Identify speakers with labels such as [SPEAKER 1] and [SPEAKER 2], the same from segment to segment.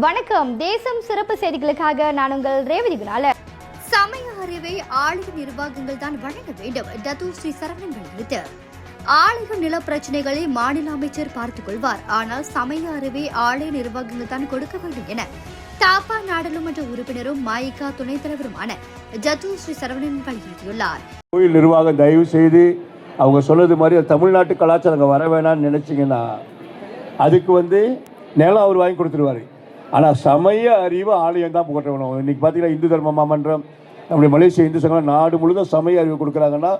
[SPEAKER 1] வணக்கம். தேசம் சிறப்பு செய்திகளுக்காக நான் உங்கள் ரேவதி குணால. சமய அறிவை ஆலய நிர்வாகங்கள் தான் வழங்க வேண்டும். டத்தூர் ஸ்ரீ சரவணன் வலியுறுத்து. ஆலய நில பிரச்சனைகளை மாநில அமைச்சர் பார்த்துக் கொள்வார். ஆனால் சமய அறிவை ஆலய நிர்வாகங்கள் தான் கொடுக்க வேண்டும் என தாப்பா நாடாளுமன்ற உறுப்பினரும் மாயிகா துணைத் தலைவருமான டத்தூர் ஸ்ரீ சரவணன் வலியுறுத்தியுள்ளார்.
[SPEAKER 2] கோயில் நிர்வாகம் தயவு செய்து அவங்க சொன்னது மாதிரி தமிழ்நாட்டு கலாச்சாரம் வர வேணாம்னு நினைச்சிங்கன்னா அதுக்கு நிலம் அவர் வாங்கி கொடுத்துருவாரு. ஆனால் சமய அறிவு ஆலயம் தான் போட்டணும். இன்றைக்கி பார்த்தீங்கன்னா இந்து தர்ம மாமன்றம், நம்முடைய மலேசிய இந்து சங்கம் நாடு முழுதும் சமய அறிவு கொடுக்குறாங்கன்னா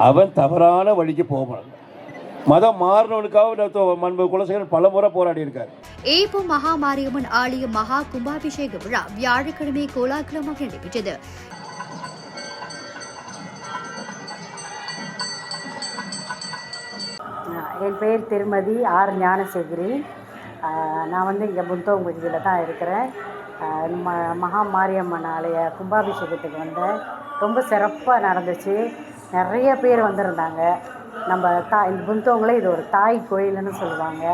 [SPEAKER 2] அவன் தவறான வழிக்கு போகணும். மதம் மாறினவனுக்காக மண்பு குலசேகரன் பல முறை போராடி இருக்கார்.
[SPEAKER 1] ஈப்போ மகா மாரியம்மன் ஆலய மகா கும்பாபிஷேக விழா வியாழக்கிழமை கோலாகலமாக நடைபெற்றது.
[SPEAKER 3] என் பெயர் திருமதி ஆர் ஞானசேகரி. நான் இங்கே புந்தோங் பகுதியில் தான் இருக்கிறேன். மகா மாரியம்மன் ஆலய கும்பாபிஷேகத்துக்கு வந்தேன். ரொம்ப சிறப்பாக நடந்துச்சு. நிறைய பேர் வந்திருந்தாங்க. நம்ம இந்த புந்தோங்கில் இது ஒரு தாய் கோயில்னு சொல்லுவாங்க.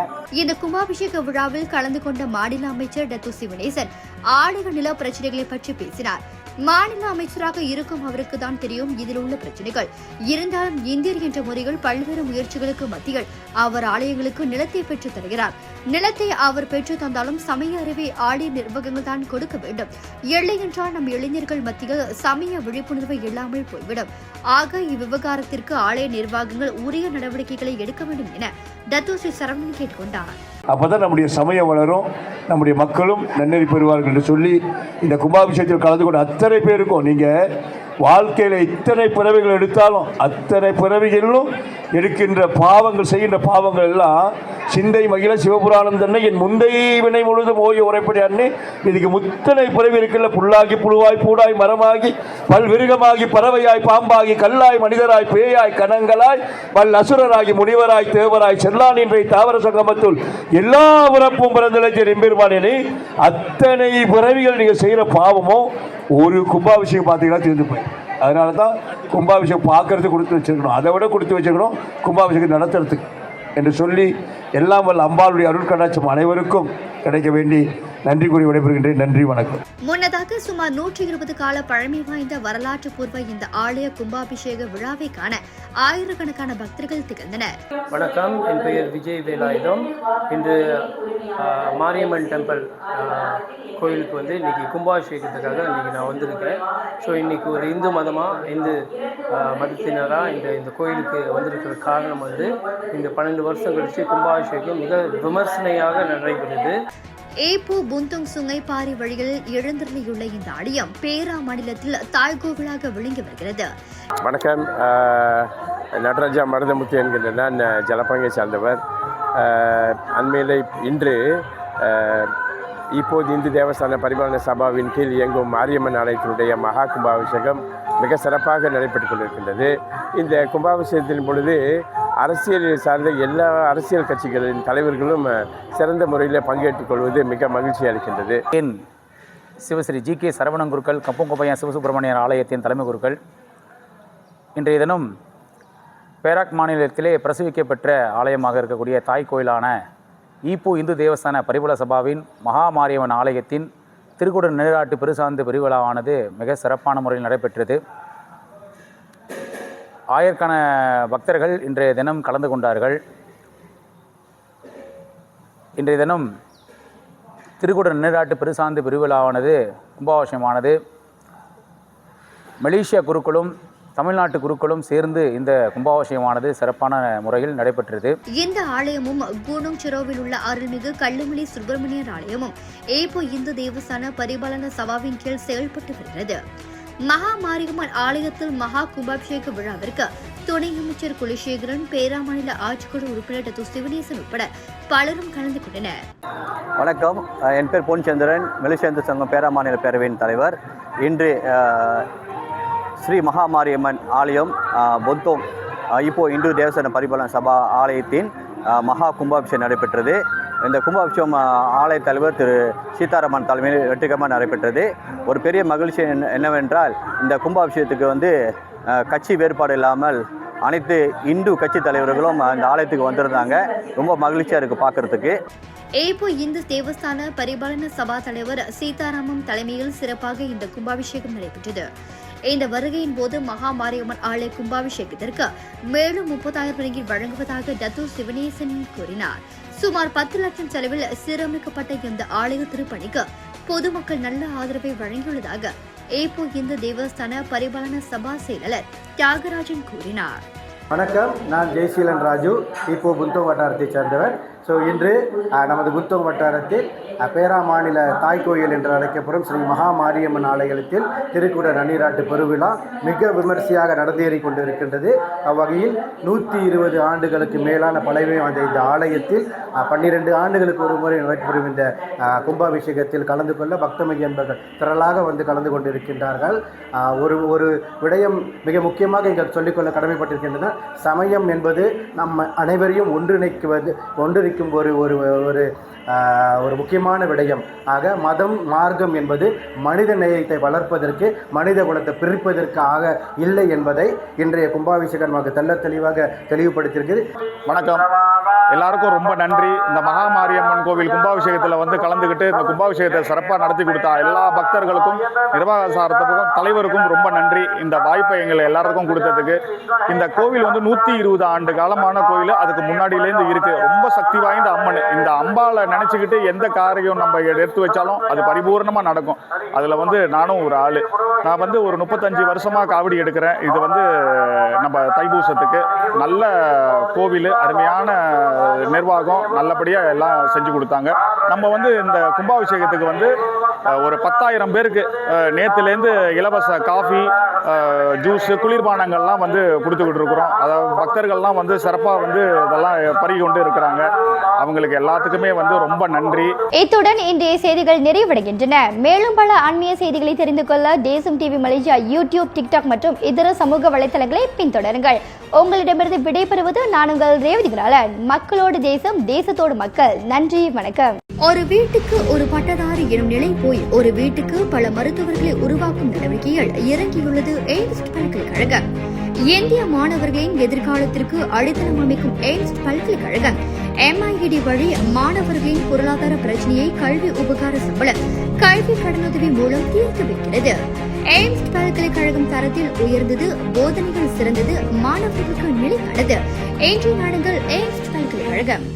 [SPEAKER 1] இந்த கும்பாபிஷேக விழாவில் கலந்து கொண்ட மாநில அமைச்சர் டத்து சிவனேசன் ஆலய நில பிரச்சனைகளை பற்றி பேசினார். மாநில அமைச்சராக இருக்கும் அவருக்கு தான் தெரியும் இதில் உள்ள பிரச்சனைகள். இருந்தாலும் இந்தியர் என்ற முறையில் பல்வேறு முயற்சிகளுக்கு மத்தியில் அவர் ஆலயங்களுக்கு நிலத்தை பெற்றுத் தருகிறார். நிலத்தை அவர் பெற்று தந்தாலும் சமய அறிவை ஆலய நிர்வாகங்கள் தான் கொடுக்க வேண்டும். இல்லை என்றால் நம் இளைஞர்கள் மத்தியில் சமய விழிப்புணர்வு இல்லாமல் போய்விடும். ஆக இவ்விவகாரத்திற்கு ஆலய நிர்வாகங்கள் உரிய நடவடிக்கைகளை எடுக்க வேண்டும் என டத்து ஸ்ரீ சரவணன் கேட்டுக்கொண்டார்.
[SPEAKER 2] அப்போதான் நம்முடைய சமயம் வளரும், நம்முடைய மக்களும் நன்னெறி பெறுவார்கள் என்று சொல்லி இந்த கும்பாபிஷேகத்தில் கலந்து கொண்ட அத்தனை பேருக்கும், நீங்கள் வாழ்க்கையில் இத்தனை பிறவிகள் எடுத்தாலும் அத்தனை பிறவிகளிலும் எடுக்கின்ற பாவங்கள், செய்கின்ற பாவங்கள் எல்லாம் சிந்தை மகிழ சிவபுராணம் தன்னை என் முந்தை வினை முழுதும் ஓய்வு உரைப்படி அண்ணே. இதுக்கு முத்தனை பிறவி இருக்குல்ல, புல்லாகி புழுவாய் பூடாய் மரமாகி பல்விருகமாகி பறவையாய் பாம்பாகி கல்லாய் மனிதராய் பேயாய் கணங்களாய் பல் அசுரராகி முனிவராய் தேவராய் செல்லான் என்ற தாவர சங்கமத்துள் எல்லா பிறப்பும் பிறந்தலைச்சர் எம்பெருமானே. அத்தனை பிறவிகள் நீங்கள் செய்கிற பாவமும் ஒரு கும்பாபிஷேகம் பார்த்தீங்கன்னா தீர்ந்து போய். அதனால தான் கும்பாபிஷேகம் பார்க்கறதுக்கு கொடுத்து வச்சிருக்கணும், அதை விட கொடுத்து வச்சிருக்கணும் கும்பாபிஷேகம் நடத்துறதுக்கு என்று சொல்லி எல்லாம் வல்ல அம்பாளுடைய அருள் கடாட்சம் அனைவருக்கும் கிடைக்க வேண்டி நன்றி கூறி விடைபெறுகின்றேன். நன்றி, வணக்கம்.
[SPEAKER 1] முன்னதாக சுமார் 120 கால பழமை வாய்ந்த வரலாற்று பூர்வ இந்த ஆலய கும்பாபிஷேக விழாவை காண ஆயிரக்கணக்கான பக்தர்கள் திகழ்ந்தனர்.
[SPEAKER 4] வணக்கம், என் பெயர் விஜய் வேலாயுதம். இன்று மாரியம்மன் டெம்பிள் கோயிலுக்கு இன்னைக்கு கும்பாபிஷேகத்துக்காக இன்றைக்கி நான் வந்திருக்கேன். ஸோ இன்றைக்கி ஒரு இந்து மதத்தினராக இந்த கோயிலுக்கு வந்திருக்கிற காரணம் இந்த 12 வருஷம் கழித்து கும்பாபிஷேகம் மிக விமர்சனையாக நடைபெறுது.
[SPEAKER 1] ஏப்போ புந்தோங் சுங்கை பாரி வழியில் எழுந்தருளியுள்ள இந்த ஆலயம் பேரா மாநிலத்தில் தாய்கோவிலாக விளங்கி வருகிறது.
[SPEAKER 5] வணக்கம், நடராஜா மருதமுத்து என்கின்ற நான் ஜலப்பங்கை சார்ந்தவர். அண்மையில் இன்று இப்போது இந்து தேவஸ்தான பரிபாலன சபாவின் கீழ் இயங்கும் மாரியம்மன் ஆலயத்தினுடைய மகா கும்பாபிஷேகம் மிக சிறப்பாக நடைபெற்றுக் கொண்டிருக்கின்றது. இந்த கும்பாபிஷேகத்தின் பொழுது அரசியல் சார்ந்த எல்லா அரசியல் கட்சிகளின் தலைவர்களும் சிறந்த முறையில் பங்கேற்றுக் கொள்வது மிக மகிழ்ச்சி அளிக்கின்றது.
[SPEAKER 6] என் சிவஸ்ரீ ஜி.கே. சரவணன் குருக்கள், கம்பங்கோப்பையன் சிவசுப்பிரமணியர் ஆலயத்தின் தலைமை குருக்கள் இன்றைய தினம் பேராக் மாநிலத்திலே பிரசவிக்கப்பெற்ற ஆலயமாக இருக்கக்கூடிய தாய் கோயிலான ஈப்போ இந்து தேவஸ்தான பரிபாலன சபாவின் மகா மாரியம்மன் ஆலயத்தின் திருக்குட நீராட்டு பெருசாந்து பெருவிழாவானது மிக சிறப்பான முறையில் நடைபெற்றது. ஆயிரக்கணக்கான பக்தர்கள் இன்றைய தினம் கலந்து கொண்டார்கள். இன்றைய தினம் திருக்குட நீராட்டு பெருசாந்து பெருவிழாவானது கும்பாபிஷேகமானது மலேசியா குருக்களும் தமிழ்நாட்டு குருக்களும் சேர்ந்து இந்த கும்பாபிஷேகமானது சிறப்பான முறையில் நடைபெற்றது.
[SPEAKER 1] இந்த ஆலயமும் கூனோங் சிரோவில் உள்ள அருள்மிகு கல்லுமலை சுப்பிரமணியர் ஆலயமும் ஏப்போ இந்து தேவஸ்தான பரிபாலன சபாவின் கீழ் செயல்பட்டு வருகிறது. மகா மாரியம்மன் ஆலயத்தில் மகா கும்பாபிஷேக விழாவிற்கு துணை அமைச்சர் குலசேகரன், பேரா மாநில ஆட்சிக்குழு உறுப்பினர் டத்து சிவனேசன் உட்பட பலரும் கலந்து கொண்டனர்.
[SPEAKER 7] வணக்கம், என் பேர் பொன்சந்திரன், மலேசிய இந்து சங்கம் பேரா மாநில பேரவையின் தலைவர். இன்று ஸ்ரீ மகா மாரியம்மன் ஆலயம் பொந்தோங் இப்போ இந்து தேவஸ்தான பரிபாலன சபா ஆலயத்தின் மகா கும்பாபிஷேகம் நடைபெற்றது. இந்த கும்பாபிஷேகம் ஆலய தலைவர் திரு சீதாராமன் தலைமையில் வெற்றிகரமாக நடைபெற்றது. ஒரு பெரிய மகிழ்ச்சி என்னவென்றால் இந்த கும்பாபிஷேகத்துக்கு கட்சி வேறுபாடு இல்லாமல் அனைத்து இந்து கட்சி தலைவர்களும் இந்த ஆலயத்துக்கு வந்திருந்தாங்க. ரொம்ப மகிழ்ச்சியாக இருக்குது பார்க்குறதுக்கு.
[SPEAKER 1] ஏப்போ இந்து தேவஸ்தான பரிபாலன சபா தலைவர் சீதாராமம் தலைமையில் சிறப்பாக இந்த கும்பாபிஷேகம் நடைபெற்றது. இந்த வருகையின் போது மகா மாரியம்மன் ஆலய கும்பாபிஷேகத்திற்கு மேலும் 30,000 ரிங்கிட் வழங்குவதாக டத்து சிவனேசன் கூறினார். சுமார் 10 லட்சம் செலவில் சீரமைக்கப்பட்ட இந்த ஆலய திருப்பணிக்கு பொதுமக்கள் நல்ல ஆதரவை வழங்கியுள்ளதாக ஏப்போ இந்து தேவஸ்தான பரிபாலன சபா செயலாளர் தியாகராஜன் கூறினார்.
[SPEAKER 8] வணக்கம், நான் ஜெய்சீலன் ராஜு, இப்போ புந்தோங் வட்டாரத்தை சேர்ந்தவர். இன்று நமது புந்தோங் வட்டாரத்தில் பேரா மாநில தாய் கோயில் என்று அழைக்கப்படும் ஸ்ரீ மகா மாரியம்மன் ஆலயத்தில் திருக்குட நன்னீராட்டு பெருவிழா மிக விமர்சையாக நடந்தேறி கொண்டிருக்கின்றது. அவ்வகையில் 120 ஆண்டுகளுக்கு மேலான பழமை வாய்ந்த இந்த ஆலயத்தில் 12 ஆண்டுகளுக்கு ஒரு முறை நடைபெறும் இந்த கும்பாபிஷேகத்தில் கலந்து கொள்ள பக்தமகி என்பவர்கள் திரளாக வந்து கலந்து கொண்டிருக்கின்றார்கள். ஒரு விடயம் மிக முக்கியமாக இங்கே சொல்லிக்கொள்ள கடமைப்பட்டிருக்கின்றன. சமயம் என்பது நம்ம அனைவரையும் ஒன்றிணைக்கும் ஒரு முக்கியமான விடயம். ஆக மதம் மார்க்கம் என்பது மனித நேயத்தை வளர்ப்பதற்கு, மனித குலத்தை பிரிப்பதற்காக இல்லை என்பதை இன்றைய கும்பாபிஷேகம் நமக்கு தெளிவாக தெளிவுபடுத்தியிருக்கிறது.
[SPEAKER 9] வணக்கம், எல்லாருக்கும் ரொம்ப நன்றி. இந்த மகா மாரியம்மன் கோவில் கும்பாபிஷேகத்தில் வந்து கலந்துக்கிட்டு இந்த கும்பாபிஷேகத்தை சிறப்பாக நடத்தி கொடுத்தா எல்லா பக்தர்களுக்கும், நிர்வாக சாரத்துக்கும், தலைவருக்கும் ரொம்ப நன்றி. இந்த வாய்ப்பை எங்களை எல்லாருக்கும் கொடுத்ததுக்கு. இந்த கோவில் வந்து 120 ஆண்டு காலமான கோவில். அதுக்கு முன்னாடியிலேருந்து இருக்கு. ரொம்ப சக்தி வாய்ந்த அம்மன். இந்த அம்பாவை நினைச்சுக்கிட்டு எந்த காரியம் நம்ம எடுத்து வச்சாலும் அது பரிபூர்ணமாக நடக்கும். அதில் வந்து நானும் ஒரு ஆள். நான் வந்து ஒரு 35 வருஷமாக காவடி எடுக்கிறேன். இது வந்து நம்ம தைப்பூசத்துக்கு நல்ல கோவில், அருமையான நிர்வாகம், நல்லபடியாக எல்லாம் செஞ்சு கொடுத்தாங்க. நம்ம வந்து இந்த கும்பாபிஷேகத்துக்கு வந்து ஒரு 10,000 பேருக்கு நேற்றுலேருந்து இலவச காஃபி, ஜூஸு, குளிர்பானங்கள்லாம் வந்து கொடுத்துக்கிட்டு இருக்கிறோம். அதாவது பக்தர்கள்லாம் வந்து சிறப்பாக வந்து இதெல்லாம் பருகி கொண்டு இருக்கிறாங்க. அவங்களுக்கு எல்லாத்துக்குமே வந்து ரொம்ப நன்றி.
[SPEAKER 1] இத்துடன் இன்றைய செய்திகள் நிறைவடைகின்றன. மேலும் பல ஆன்மீக செய்திகளை தெரிந்து கொள்ள தேசம் டிவி மலேசியா யூடியூப், டிக்டாக் மற்றும் இதர சமூக வலைத்தளங்களை பின்தொடருங்கள். உங்களிடமிருந்து விடைபெறுவது நான் உங்கள் ரேவதிகளாளன். மக்களோடு தேசம், தேசத்தோடு மக்கள். நன்றி, வணக்கம். ஒரு வீட்டுக்கு ஒரு பட்டதாரி எனும் நிலை போய் ஒரு வீட்டுக்கு பல மருத்துவர்களை உருவாக்கும் நடவடிக்கையில் இறங்கியுள்ளது எய்ம்ஸ் பல்கலைக்கழகம். இந்திய மாணவர்களின் எதிர்காலத்திற்கு அடித்தளம் அமைக்கும் எய்ம்ஸ் பல்கலைக்கழகம் MIED வழி மாணவர்களின் பொருளாதார பிரச்சனையை கல்வி உபகார சம்பளம், கல்வி கடனுதவி மூலம் தீர்த்து வைக்கிறது. எய்ம்ஸ் பல்கலைக்கழகம் தரத்தில் உயர்ந்தது, போதனைகள் சிறந்தது, மாணவர்களுக்கு நிலையானது. இன்றைய நாடுகள் எய்ம்ஸ் பல்கலைக்கழகம்.